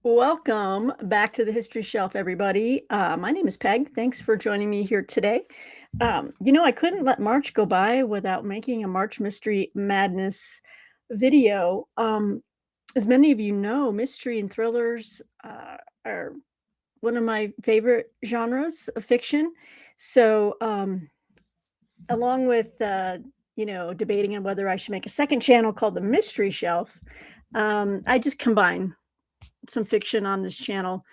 Welcome back to the History Shelf, everybody. My name is Peg. Thanks for joining me here today. I couldn't let March go by without making a March Mystery Madness video. As many of you know, mystery and thrillers are one of my favorite genres of fiction. So, along with debating on whether I should make a second channel called the Mystery Shelf, I just combine some fiction on this channel,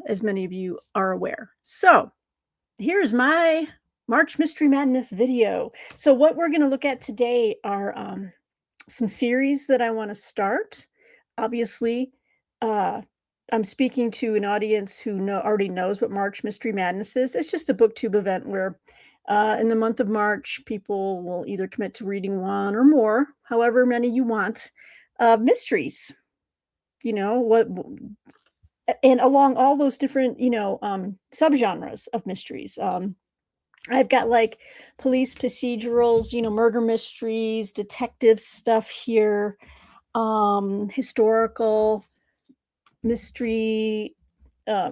as many of you are aware. So here's my March Mystery Madness video. So what we're going to look at today are some series that I want to start. Obviously, I'm speaking to an audience who already knows what March Mystery Madness is. It's just a booktube event where in the month of March, people will either commit to reading one or more, however many you want, mysteries. What, and along all those different subgenres of mysteries. I've got like police procedurals, murder mysteries, detective stuff here, historical mystery,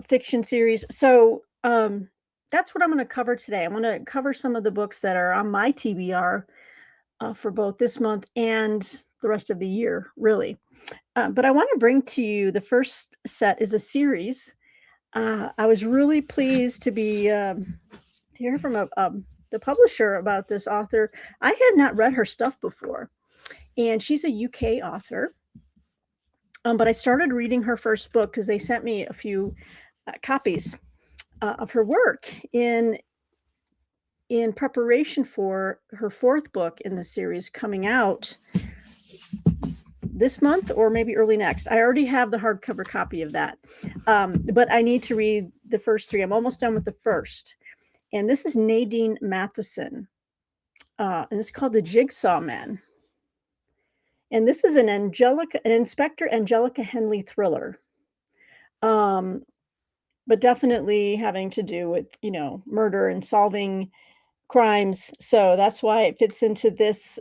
fiction series. So that's what I'm going to cover today. I'm going to cover some of the books that are on my TBR for both this month and the rest of the year, really. But I want to bring to you the first set is a series. I was really pleased to be to hear from the publisher about this author. I had not read her stuff before, and she's a UK author. But I started reading her first book because they sent me a few copies of her work in preparation for her fourth book in the series coming out this month or maybe early next. I already have the hardcover copy of that, but I need to read the first three. I'm almost done with the first, and this is Nadine Matheson, and it's called The Jigsaw Man, and this is an Inspector Angelica Henley thriller, but definitely having to do with murder and solving crimes. So that's why it fits into this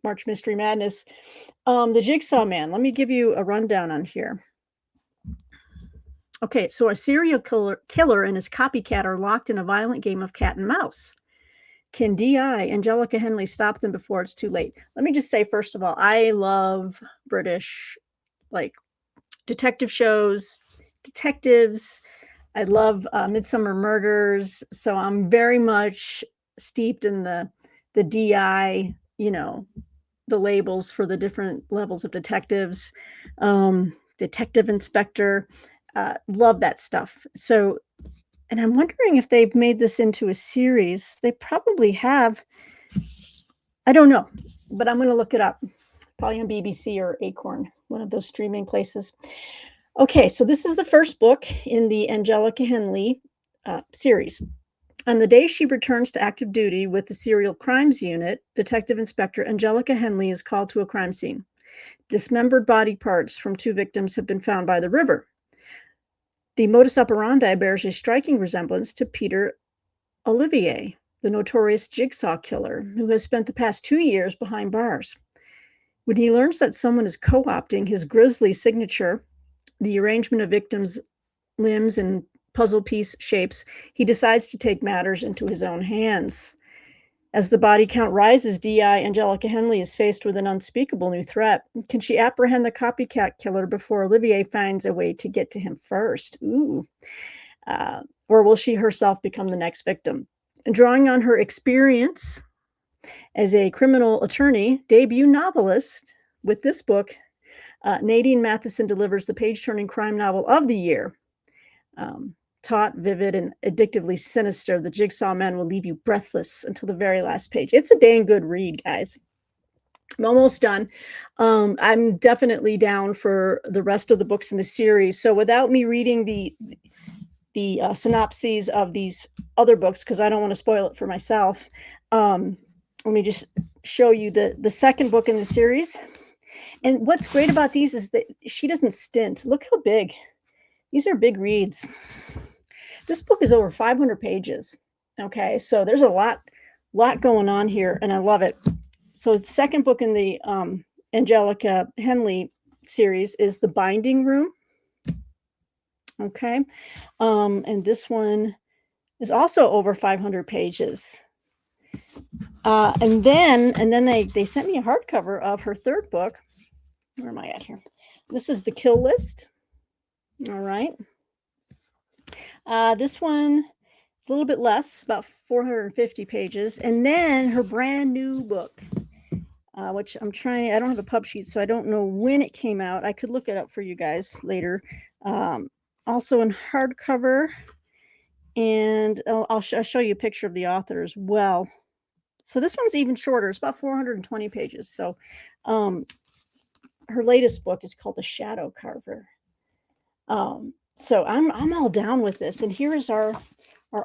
March Mystery Madness. The Jigsaw Man. Let me give you a rundown on here. Okay, so a serial killer and his copycat are locked in a violent game of cat and mouse. Can DI Angelica Henley stop them before it's too late? Let me just say, first of all, I love British detective shows, detectives. I love Midsummer Murders, so I'm very much steeped in the DI, the labels for the different levels of detectives, detective inspector, love that stuff. So, and I'm wondering if they've made this into a series. They probably have. I don't know, but I'm going to look it up. Probably on BBC or Acorn, one of those streaming places. Okay, so this is the first book in the Angelica Henley series. On the day she returns to active duty with the Serial Crimes Unit, Detective Inspector Angelica Henley is called to a crime scene. Dismembered body parts from two victims have been found by the river. The modus operandi bears a striking resemblance to Peter Olivier, the notorious jigsaw killer who has spent the past 2 years behind bars. When he learns that someone is co-opting his grisly signature, the arrangement of victims' limbs and puzzle piece shapes, he decides to take matters into his own hands. As the body count rises, DI Angelica Henley is faced with an unspeakable new threat. Can she apprehend the copycat killer before Olivier finds a way to get to him first? Ooh. Or will she herself become the next victim? And drawing on her experience as a criminal attorney, debut novelist, with this book, Nadine Matheson delivers the page-turning crime novel of the year. Taut, vivid, and addictively sinister, The Jigsaw Man will leave you breathless until the very last page. It's a dang good read, guys. I'm almost done. I'm definitely down for the rest of the books in the series. So without me reading the synopses of these other books, because I don't want to spoil it for myself, let me just show you the second book in the series. And what's great about these is that she doesn't stint. Look how big. These are big reads. This book is over 500 pages. Okay, so there's a lot going on here, and I love it. So the second book in the Angelica Henley series is The Binding Room. Okay. And this one is also over 500 pages. And then they sent me a hardcover of her third book. Where am I at here? This is The Kill List. All right. This one is a little bit less, about 450 pages. And then her brand new book, which I don't have a pub sheet, so I don't know when it came out. I could look it up for you guys later. Also in hardcover. And I'll show you a picture of the author as well. So this one's even shorter. It's about 420 pages. So her latest book is called The Shadow Carver. So I'm all down with this. And here is our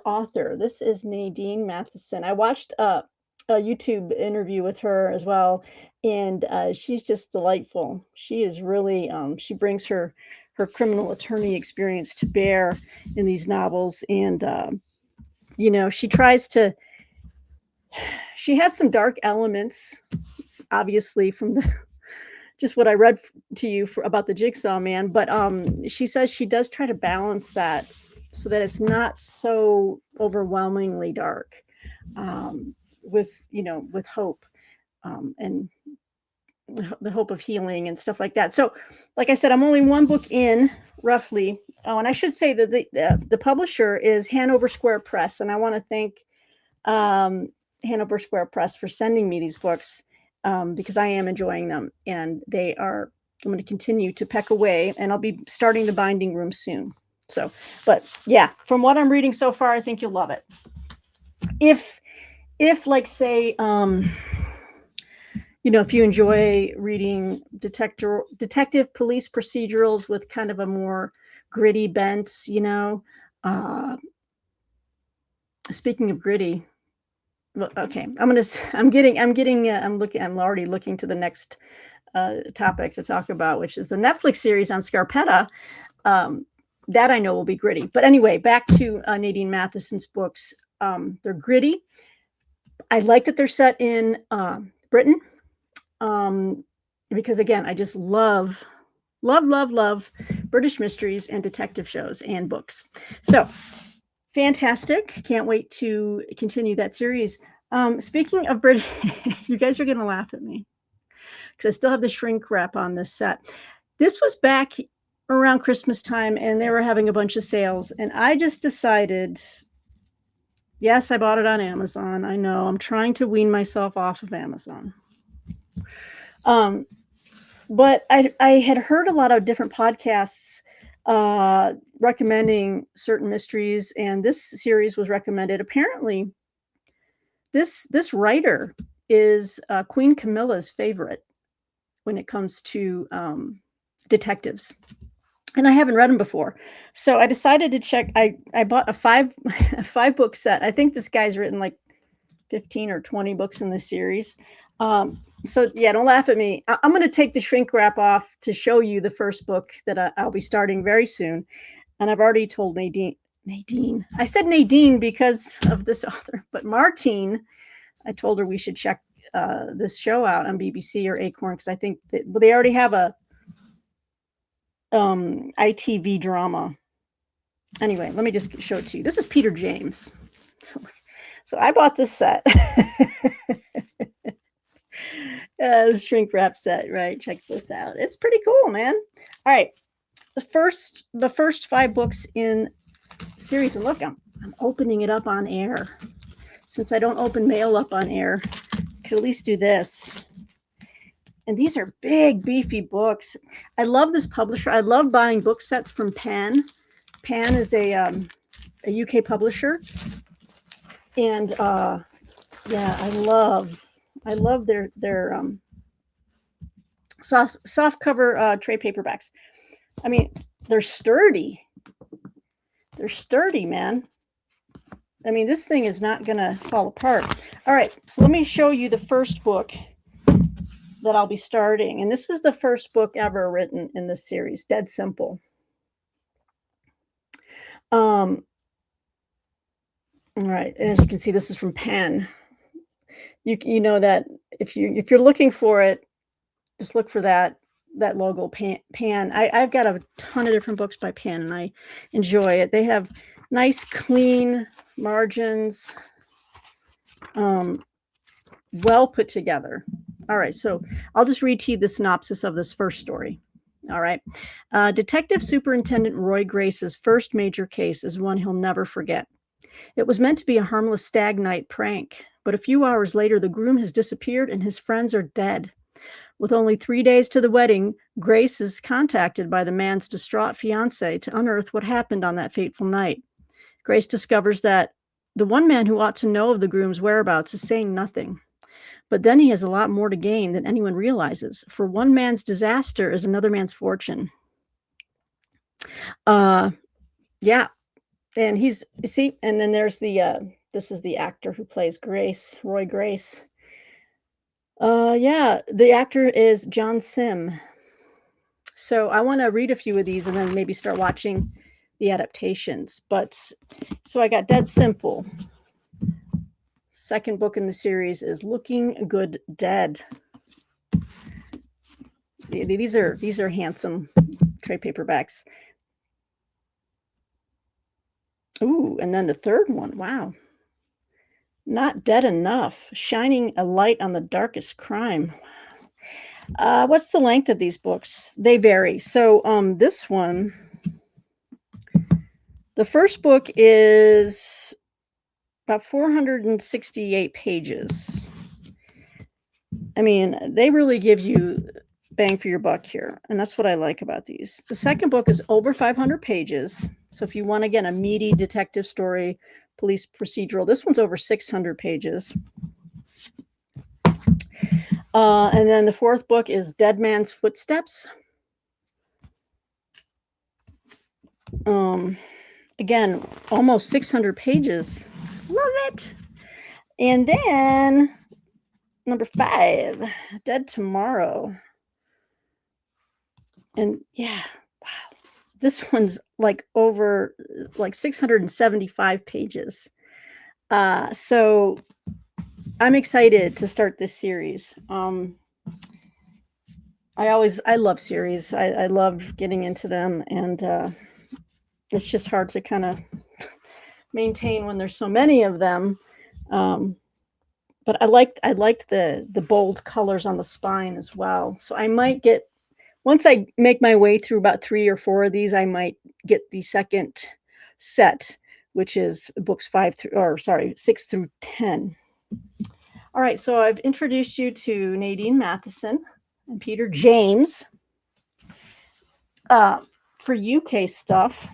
author. This is Nadine Matheson. I watched a YouTube interview with her as well, and she's just delightful. She is really she brings her criminal attorney experience to bear in these novels, and she tries to. She has some dark elements, obviously, from just what I read to you about the Jigsaw Man, but she says she does try to balance that so that it's not so overwhelmingly dark, with hope, and the hope of healing and stuff like that. So, like I said, I'm only one book in, roughly. Oh, and I should say that the publisher is Hanover Square Press, and I want to thank Hanover Square Press for sending me these books, because I am enjoying them, and I'm going to continue to peck away, and I'll be starting the binding room soon. So, but yeah, from what I'm reading so far, I think you'll love it. If like, say, if you enjoy reading detective police procedurals with kind of a more gritty bent, speaking of gritty, well, okay, I'm already looking to the next topic to talk about, which is the Netflix series on Scarpetta. That I know will be gritty. But anyway, back to Nadine Matheson's books. They're gritty. I like that they're set in Britain, because again, I just love British mysteries and detective shows and books. So fantastic. Can't wait to continue that series. Speaking of British, you guys are going to laugh at me because I still have the shrink wrap on this set. This was back around Christmas time, and they were having a bunch of sales, and I just decided, yes, I bought it on Amazon. I know, I'm trying to wean myself off of Amazon. But I had heard a lot of different podcasts recommending certain mysteries, and this series was recommended. Apparently, this writer is Queen Camilla's favorite when it comes to detectives. And I haven't read them before. So I decided to check. I bought a five book set. I think this guy's written like 15 or 20 books in this series. So yeah, don't laugh at me. I'm going to take the shrink wrap off to show you the first book that I'll be starting very soon. And I've already told Nadine. I said Nadine because of this author, but Martine, I told her we should check this show out on BBC or Acorn, because I think they already have a ITV drama. Anyway, let me just show it to you. This is Peter James. So I bought this set. The shrink wrap set, right? Check this out. It's pretty cool, man. All right. The first 5 books in series, and look, I'm opening it up on air. Since I don't open mail up on air, I could at least do this. And these are big, beefy books. I love this publisher. I love buying book sets from Pan. Pan is a UK publisher, and yeah, I love their soft cover trade paperbacks. I mean, they're sturdy. They're sturdy, man. I mean, this thing is not gonna fall apart. All right, so let me show you the first book that I'll be starting. And this is the first book ever written in this series, Dead Simple. All right, as you can see, this is from Penn. You know that if you're looking for it, just look for that that logo, Pan. I've got a ton of different books by Pan, and I enjoy it. They have nice, clean margins, well put together. All right, so I'll just read to you the synopsis of this first story. All right. Detective Superintendent Roy Grace's first major case is one he'll never forget. It was meant to be a harmless stag night prank, but a few hours later, the groom has disappeared and his friends are dead. With only 3 days to the wedding, Grace is contacted by the man's distraught fiancée to unearth what happened on that fateful night. Grace discovers that the one man who ought to know of the groom's whereabouts is saying nothing. But then he has a lot more to gain than anyone realizes, for one man's disaster is another man's fortune. Yeah. And and then there's this is the actor who plays Grace, Roy Grace. Yeah, the actor is John Sim. So I want to read a few of these and then maybe start watching the adaptations. So I got Dead Simple. Second book in the series is Looking Good Dead. These are handsome trade paperbacks. Ooh, and then the third one, wow. Not Dead Enough, Shining a Light on the Darkest Crime. What's the length of these books? They vary. So this one, the first book is about 468 pages. I mean, they really give you bang for your buck here, and that's what I like about these. The second book is over 500 pages. So if you want, again, a meaty detective story, police procedural, this one's over 600 pages. And then the fourth book is Dead Man's Footsteps. Again, almost 600 pages. Love it. And then number 5, Dead Tomorrow. And yeah, wow. This one's over 675 pages. So I'm excited to start this series. I love series. I love getting into them, and it's just hard to kind of maintain when there's so many of them. But I liked the bold colors on the spine as well. So I might get, once I make my way through about 3 or 4 of these, I might get the second set, which is books 6 through 10. All right, so I've introduced you to Nadine Matheson and Peter James for UK stuff.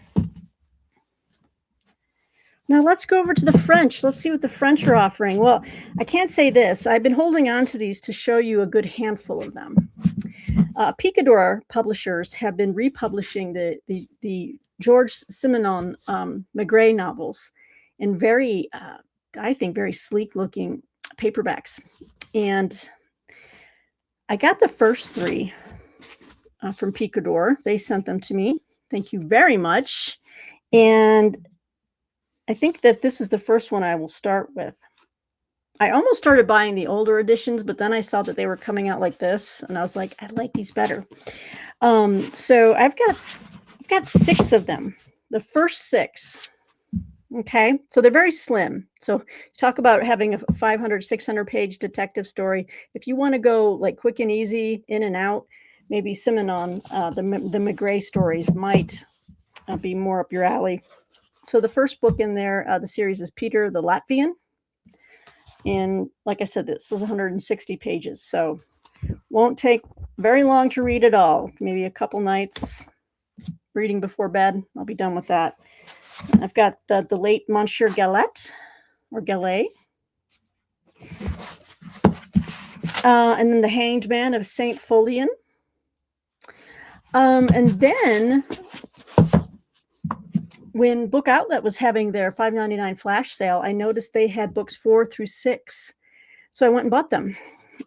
Now let's go over to the French. Let's see what the French are offering. Well, I can't say this. I've been holding on to these to show you a good handful of them. Picador publishers have been republishing the George Simenon Maigret novels in very, I think, very sleek-looking paperbacks. And I got the first 3 from Picador. They sent them to me. Thank you very much. And I think that this is the first one I will start with. I almost started buying the older editions, but then I saw that they were coming out like this, and I was like, I like these better. So I've got 6 of them. The first 6. Okay, so they're very slim. So talk about having a 500, 600 page detective story. If you want to go quick and easy, in and out, maybe Simenon, the Maigret stories might be more up your alley. So the first book in there, the series is Peter the Latvian. And like I said, this is 160 pages. So won't take very long to read it all. Maybe a couple nights reading before bed. I'll be done with that. I've got the late Monsieur Galette, or Gallet. And then The Hanged Man of Saint Folion. And then when Book Outlet was having their $5.99 flash sale, I noticed they had books 4 through 6. So I went and bought them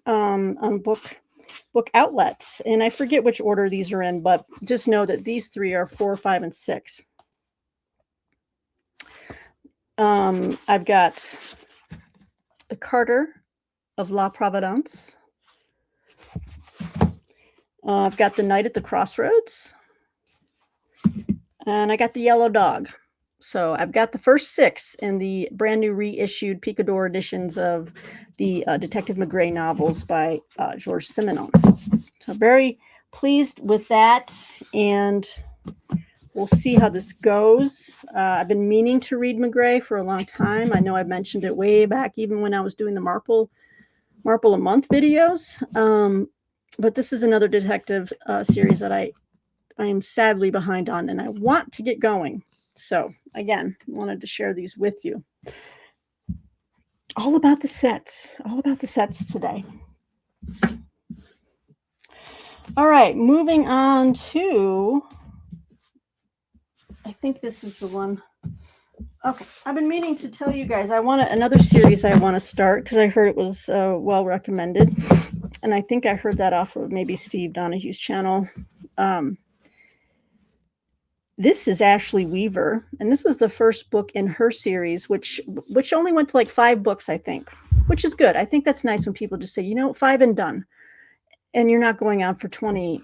on Book Outlets. And I forget which order these are in, but just know that these 3 are 4, 5, and 6. I've got The Carter of La Providence. I've got The Night at the Crossroads. And I got The Yellow Dog. So I've got the first 6 in the brand new reissued Picador editions of the Detective McGray novels by George Simenon. So very pleased with that, and we'll see how this goes. I've been meaning to read McGray for a long time. I know I mentioned it way back, even when I was doing the Marple a Month videos. But this is another detective series that I am sadly behind on, and I want to get going. So again, wanted to share these with you. All about the sets today. All right, moving on to, I think this is the one. Okay, I've been meaning to tell you guys, I want another series I want to start because I heard it was well recommended. And I think I heard that off of maybe Steve Donahue's channel. This is Ashley Weaver, and this is the first book in her series, which only went to like 5 books, I think, which is good. I think that's nice when people just say, 5 and done, and you're not going on for 20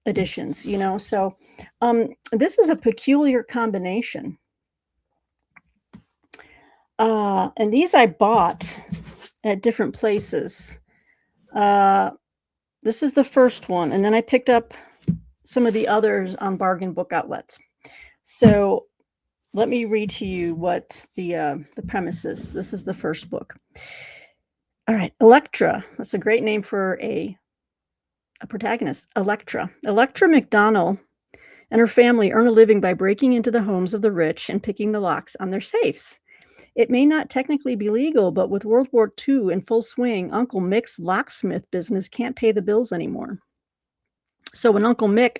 editions, So this is a peculiar combination. And these I bought at different places. This is the first one, and then I picked up some of the others on bargain book outlets. So let me read to you what the premise is. This is the first book. All right, Electra. That's a great name for a protagonist. Electra McDonnell and her family earn a living by breaking into the homes of the rich and picking the locks on their safes. It may not technically be legal, but with World War II in full swing, Uncle Mick's locksmith business can't pay the bills anymore. So when Uncle Mick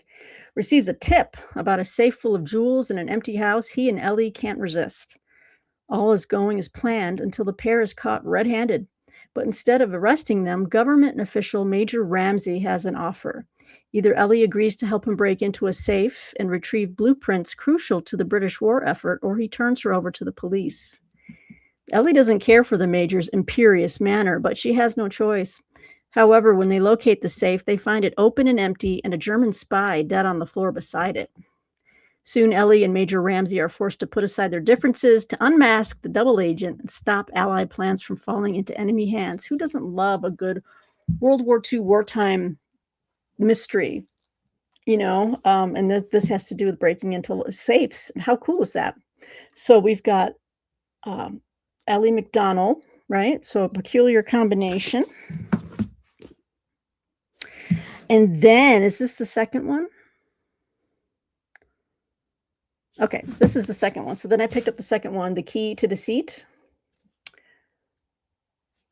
receives a tip about a safe full of jewels in an empty house, he and Ellie can't resist. All is going as planned until the pair is caught red-handed. But instead of arresting them, government official Major Ramsey has an offer. Either Ellie agrees to help him break into a safe and retrieve blueprints crucial to the British war effort, or he turns her over to the police. Ellie doesn't care for the Major's imperious manner, but she has no choice. However, when they locate the safe, they find it open and empty and a German spy dead on the floor beside it. Soon, Ellie and Major Ramsey are forced to put aside their differences to unmask the double agent and stop Allied plans from falling into enemy hands. Who doesn't love a good World War II wartime mystery? And this has to do with breaking into safes. How cool is that? So we've got Ellie McDonnell, right? So a peculiar combination. And then, is this the second one? Okay, this is the second one. So then I picked up the second one, The Key to Deceit.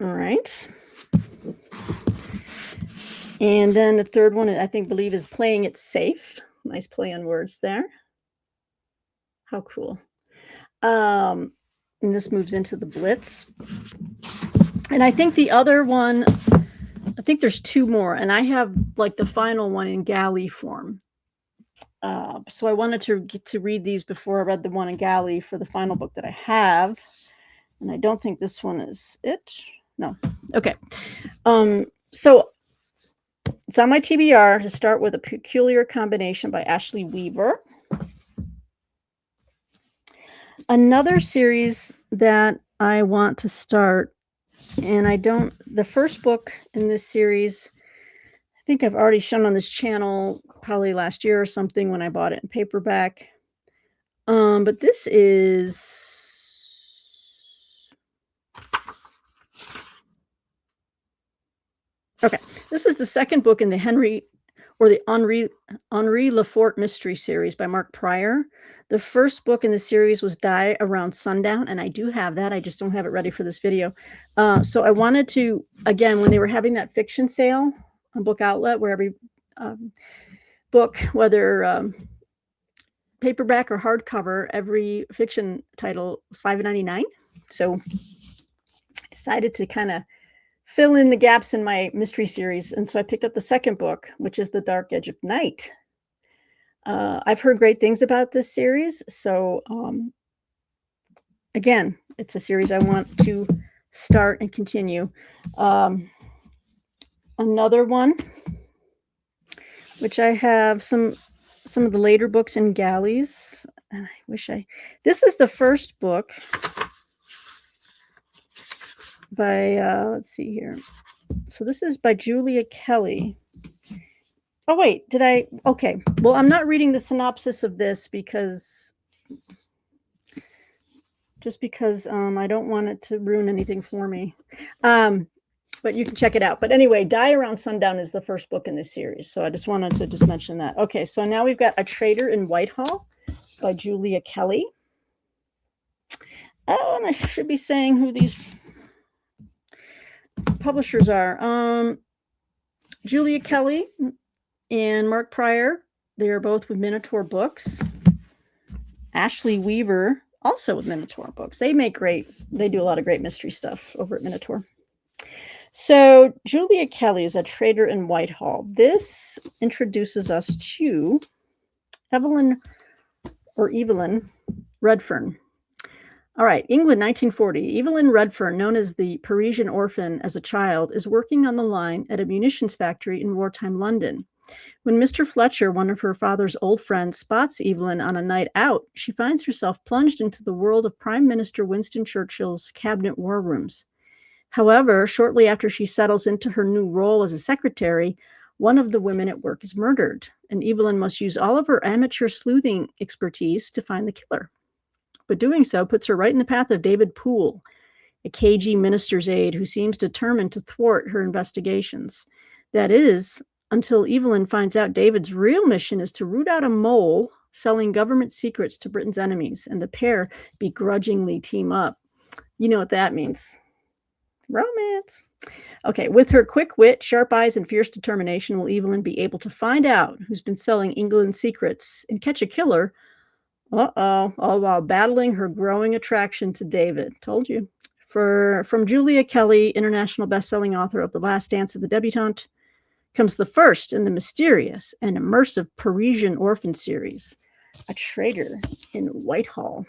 All right. And then the third one, I believe, is Playing It Safe. Nice play on words there. How cool. And this moves into the Blitz. And I think the other one, I think there's 2 more, and I have like the final one in galley form. So I wanted to get to read these before I read the one in galley for the final book that I have. And I don't think this one is it. No. Okay. So it's on my TBR to start with A Peculiar Combination by Ashley Weaver. Another series that I want to start, and the first book in this series, I think I've already shown on this channel probably last year or something when I bought it in paperback. But this is, okay, this is the second book in the Henry Lefort mystery series by Mark Pryor. The first book in the series was Die Around Sundown, and I do have that. I just don't have it ready for this video. So I wanted to, again, when they were having that fiction sale on Book Outlet, where every book, whether paperback or hardcover, every fiction title was $5.99. So I decided to kind of fill in the gaps in my mystery series. And so I picked up the second book, which is The Dark Edge of Night. I've heard great things about this series. So again, it's a series I want to start and continue. Another one which I have some of the later books in galleys. And I wish this is the first book by, let's see here. So this is by Julia Kelly. Oh, wait, okay. Well, I'm not reading the synopsis of this because I don't want it to ruin anything for me. But you can check it out. But anyway, Die Around Sundown is the first book in this series. So I just wanted to just mention that. Okay, so now we've got A Traitor in Whitehall by Julia Kelly. Oh, and I should be saying who these publishers are. Julia Kelly and Mark Pryor. They are both with Minotaur Books. Ashley Weaver, also with Minotaur Books. They do a lot of great mystery stuff over at Minotaur. So Julia Kelly is A Traitor in Whitehall. This introduces us to Evelyn Redfern. All right, England, 1940. Evelyn Redfern, known as the Parisian orphan as a child, is working on the line at a munitions factory in wartime London. When Mr. Fletcher, one of her father's old friends, spots Evelyn on a night out, she finds herself plunged into the world of Prime Minister Winston Churchill's cabinet war rooms. However, shortly after she settles into her new role as a secretary, one of the women at work is murdered, and Evelyn must use all of her amateur sleuthing expertise to find the killer. But doing so puts her right in the path of David Poole, a cagey minister's aide who seems determined to thwart her investigations. That is, until Evelyn finds out David's real mission is to root out a mole selling government secrets to Britain's enemies, and the pair begrudgingly team up. You know what that means. Romance. Okay, with her quick wit, sharp eyes, and fierce determination, will Evelyn be able to find out who's been selling England's secrets and catch a killer, all while battling her growing attraction to David. Told you. From Julia Kelly, international best-selling author of The Last Dance of the Debutante, comes the first in the mysterious and immersive Parisian orphan series, A Traitor in Whitehall.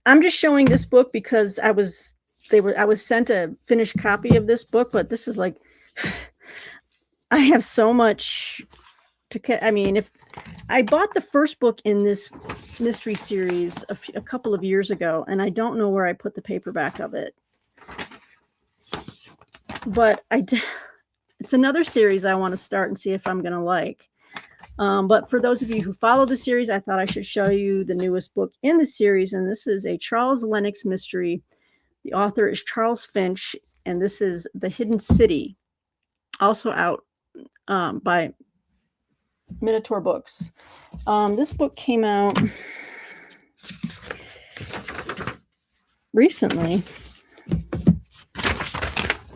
I'm just showing this book because I was sent a finished copy of this book, but this is like, I have so much to. I mean, if I bought the first book in this mystery series a couple of years ago, and I don't know where I put the paperback of it, but it's another series I want to start and see if I'm going to like. But for those of you who follow the series, I thought I should show you the newest book in the series. And this is a Charles Lennox mystery. The author is Charles Finch, and this is The Hidden City, also out by Minotaur Books. This book came out recently.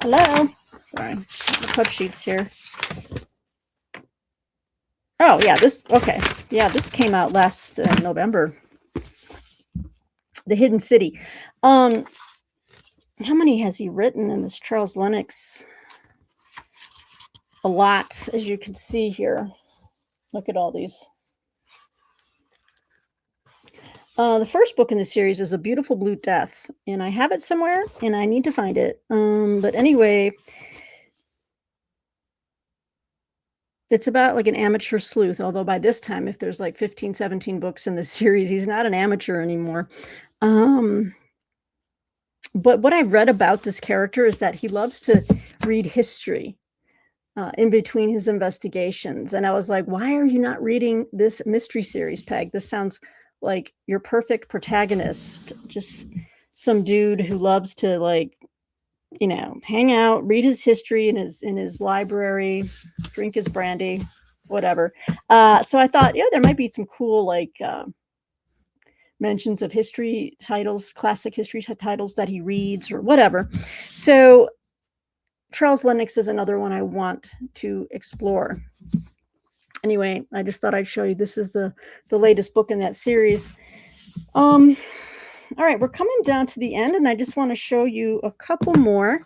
Hello. Sorry, the pub sheets here. Oh, yeah, this came out last November. The Hidden City. How many has he written in this Charles Lennox? A lot, as you can see here. Look at all these. The first book in the series is A Beautiful Blue Death, and I have it somewhere, and I need to find it. But anyway, it's about like an amateur sleuth, although by this time, if there's like 15, 17 books in the series, he's not an amateur anymore. But what I've read about this character is that he loves to read history in between his investigations. And I was like, why are you not reading this mystery series, Peg? This sounds like your perfect protagonist. Just some dude who loves to, like, you know, hang out, read his history in his library, drink his brandy, whatever. So I thought, yeah, there might be some cool, like, mentions of history titles, classic history titles that he reads or whatever. So Charles Lennox is another one I want to explore. Anyway, I just thought I'd show you. This is the latest book in that series. All right, we're coming down to the end, and I just want to show you a couple more.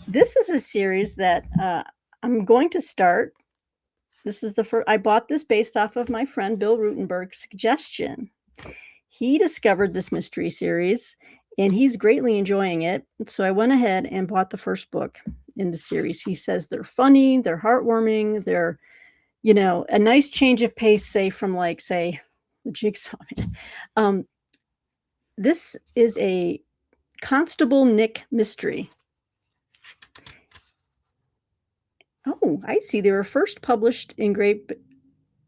This is a series that I'm going to start. This is the first. I bought this based off of my friend Bill Rutenberg's suggestion. He discovered this mystery series, and he's greatly enjoying it. So I went ahead and bought the first book. in the series. He says they're funny, they're heartwarming, they're, a nice change of pace, say, from say, the Jigsaw Man. This is a Constable Nick mystery. Oh, I see. They were first published in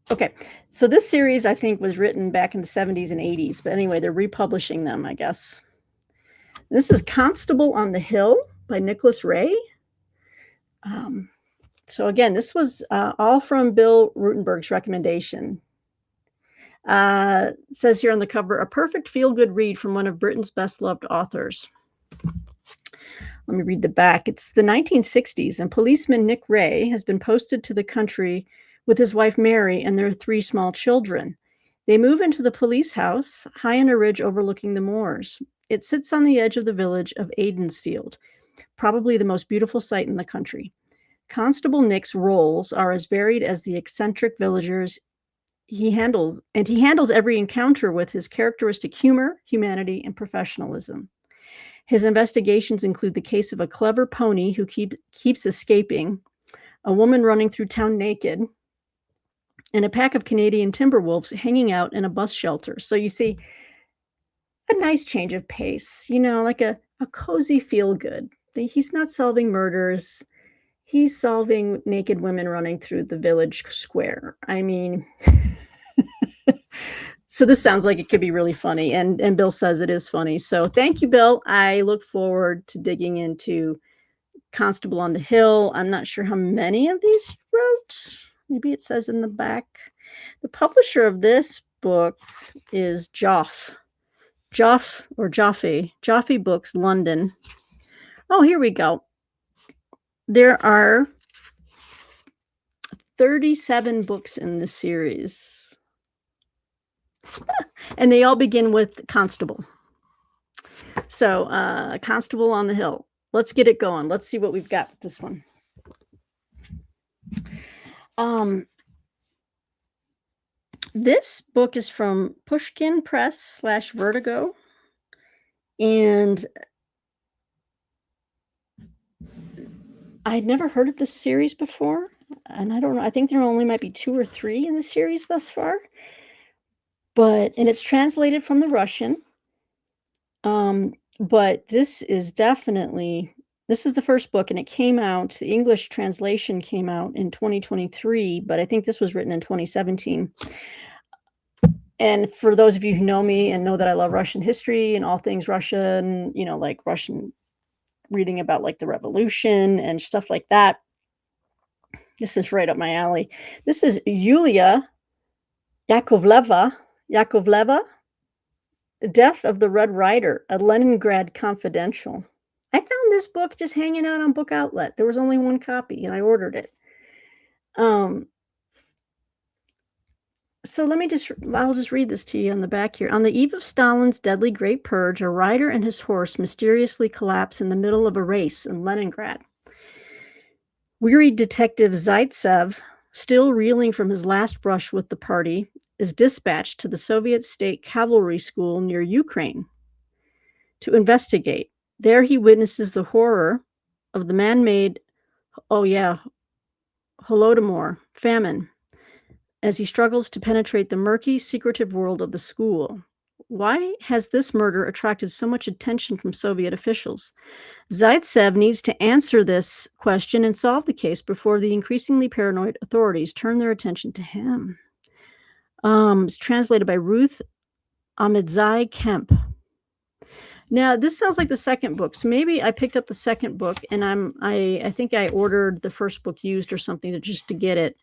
Okay, so this series, I think, was written back in the 70s and 80s. But anyway, they're republishing them, I guess. This is Constable on the Hill by Nicholas Ray. So again, this was all from Bill Rutenberg's recommendation. It says here on the cover, a perfect feel-good read from one of Britain's best-loved authors. Let me read the back. It's the 1960s, and policeman Nick Ray has been posted to the country with his wife Mary and their 3 small children. They move into the police house high on a ridge overlooking the moors. It sits on the edge of the village of Aidensfield, probably the most beautiful sight in the country. Constable Nick's roles are as varied as the eccentric villagers he handles every encounter with his characteristic humor, humanity, and professionalism. His investigations include the case of a clever pony who keeps escaping, a woman running through town naked, and a pack of Canadian timber wolves hanging out in a bus shelter. So you see a nice change of pace, like a cozy feel-good. He's not solving murders. He's solving naked women running through the village square. I mean, so this sounds like it could be really funny. And Bill says it is funny. So thank you, Bill. I look forward to digging into Constable on the Hill. I'm not sure how many of these he wrote. Maybe it says in the back. The publisher of this book is Joffe Books, London. Oh, here we go. There are 37 books in this series. And they all begin with Constable. So, Constable on the Hill. Let's get it going. Let's see what we've got with this one. This book is from Pushkin Press / Vertigo. And I'd never heard of this series before. And I don't know. I think there only might be 2 or 3 in the series thus far. And it's translated from the Russian. But this is the first book, and it came out, the English translation came out in 2023, but I think this was written in 2017. And for those of you who know me and know that I love Russian history and all things Russian, like Russian, reading about like the revolution and stuff like that, this is right up my alley. This is Yulia Yakovleva, Death of the Red Rider, a Leningrad Confidential. I found this book just hanging out on Book Outlet. There was only 1 copy, and I ordered it. So I'll just read this to you on the back here. On the eve of Stalin's deadly Great Purge, a rider and his horse mysteriously collapse in the middle of a race in Leningrad. Wearied detective Zaitsev, still reeling from his last brush with the party, is dispatched to the Soviet State Cavalry School near Ukraine to investigate. There he witnesses the horror of the man-made, Holodomor, famine, as he struggles to penetrate the murky, secretive world of the school. Why has this murder attracted so much attention from Soviet officials? Zaitsev needs to answer this question and solve the case before the increasingly paranoid authorities turn their attention to him. It's translated by Ruth Amidzai Kemp. Now, this sounds like the second book. So maybe I picked up the second book, and I think I ordered the first book used or something just to get it.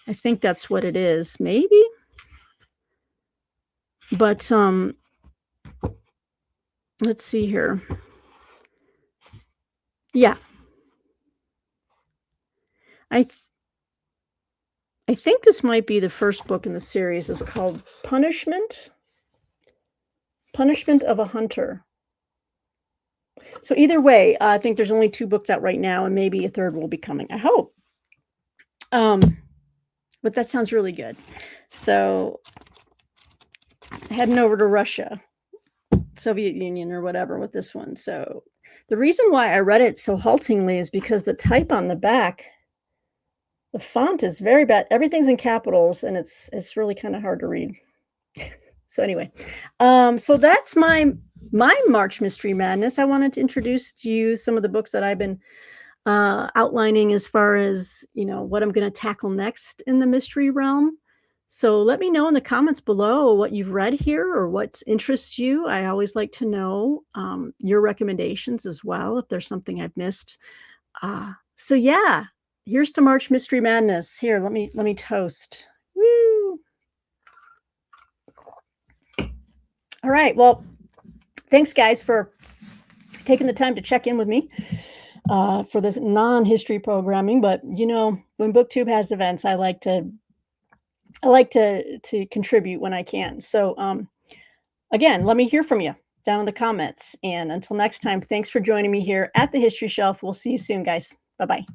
I think that's what it is, maybe. But let's see here. Yeah. I think this might be the first book in the series. It's called Punishment of a Hunter. So either way, I think there's only 2 books out right now, and maybe a third will be coming, I hope. But that sounds really good. So heading over to Russia, Soviet Union or whatever with this one. So The reason why I read it so haltingly is because the type on the back, the font is very bad. Everything's in capitals, and it's really kinda hard to read. So anyway, so that's my March Mystery Madness. I wanted to introduce to you some of the books that I've been outlining as far as, what I'm going to tackle next in the mystery realm. So let me know in the comments below what you've read here or what interests you. I always like to know your recommendations as well if there's something I've missed. So yeah, here's to March Mystery Madness. Here, let me toast. Woo! All right. Well, thanks guys for taking the time to check in with me for this non-history programming. But when BookTube has events, I like to contribute when I can. So again, let me hear from you down in the comments. And until next time, thanks for joining me here at the History Shelf. We'll see you soon, guys. Bye-bye.